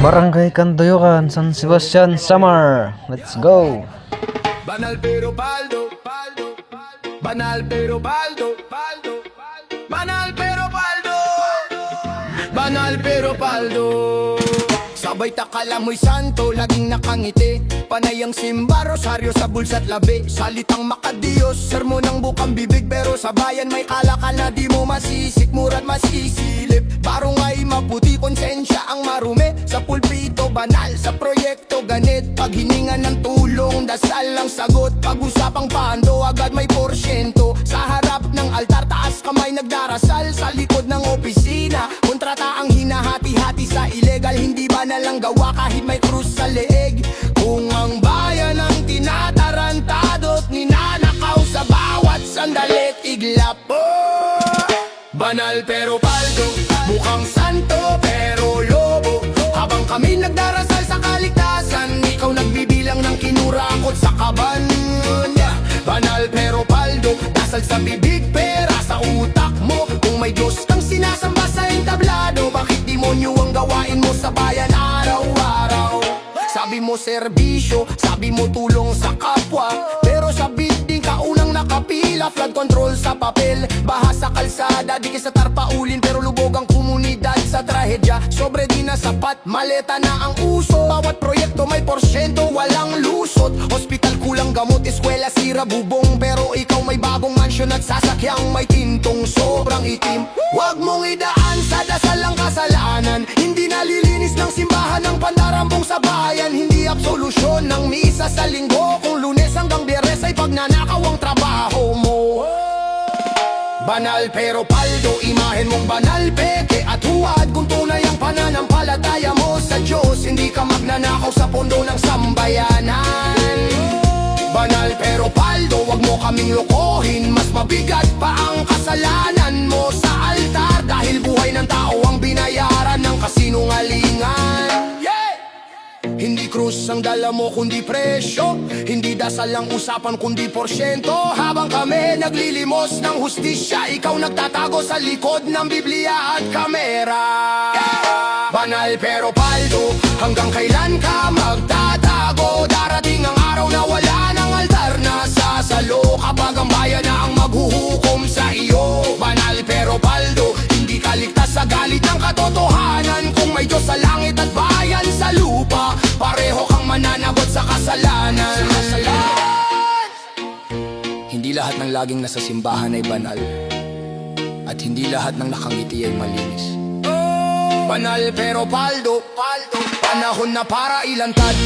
Barangay Kandoyokan, San Sebastian, Samar. Let's go. Banal pero paldo, paldo, banal pero paldo, paldo, banal pero paldo, banal pero paldo. Sabay takala mo'y santo, laging nakangiti. Panay ang simba, rosaryo sa bulsa't labi. Salitang makadiyos, sermon ng bukang bibig. Pero sa bayan may kalakal na di mo masisikmura't masisilip. Parang ay maputi, konsensya ang marumi. Sa pulpito, banal, sa proyekto, ganit. Pag hiningan ng tulong, dasal ang sagot. Pag-usapang pando, agad may porsyento. Sa harap ng altar, taas kamay nagdarasal. Sa likod ng opisina, kontrata ang hinahati-hati sa illegal. Hindi ba nalang gawa kahit may krus sa leeg? Kung ang bayan ang tinatarantado at ninanakaw sa bawat sandalit, iglap po. Banal pero paldo, mukhang santo pero lobo. Habang kami nagdarasal sa kaligtasan, ikaw nagbibilang ng kinurakot sa kaban. Banal pero paldo, dasal sa bibig, pera sa utak mo. Kung may Diyos kang sinasamba sa entablado, bakit demonyo ang gawain mo sa bayan araw-araw? Sabi mo serbisyo, sabi mo tulong sa kapwa, pero sa building ka unang nakapila. Flood control sa papel, baha sa kalsada, di ka sa tarpaulin, pero lubog ang komunidad sa trahedya. Sobre di na sapat, maleta na ang uso. Bawat proyekto may porsyento, walang lusot. Hospital kulang gamot, eskwela sira bubong, pero ikaw may bagong mansyon at sasakyang may tintong sobrang itim. Huwag mong idaan sa dasal ang kasalanan. Hindi nalilinis ng simbahan ng pandarambong sa bayan. Hindi absolusyon ng misa sa linggo, kung Lunes hanggang Biyernes ay pagnanakaw ang trabaho mo. Banal pero paldo, imahen mong banal, peke at huwad. Kung tunay ang pananampalataya mo sa Diyos, hindi ka magnanakaw sa pondo ng sambayanan. Banal pero paldo, wag mo kaming lokohin. Mas mabigat pa ang kasalanan mo sa altar, dahil buhay ng tao ang binayaran ng kasinungalingan. Hindi krus ang dala mo kundi presyo, hindi dasal ang usapan kundi porsyento. Habang kami naglilimos ng hustisya, ikaw nagtatago sa likod ng Biblia at kamera. Banal pero paldo, hanggang kailan ka magtatago? Darating ang araw na wala ng altar na sasalo, kapag ang bayan na ang maghuhukom sa iyo. Banal pero paldo, hindi ka ligtas sa galit ng katotohanan. Kung may Diyos sa langit at bayan sa lupa, pareho kang mananagot sa kasalanan. Hindi lahat ng laging nasa simbahan ay banal, at hindi lahat ng nakangiti ay malinis. Banal pero paldo, panahon na para ilantad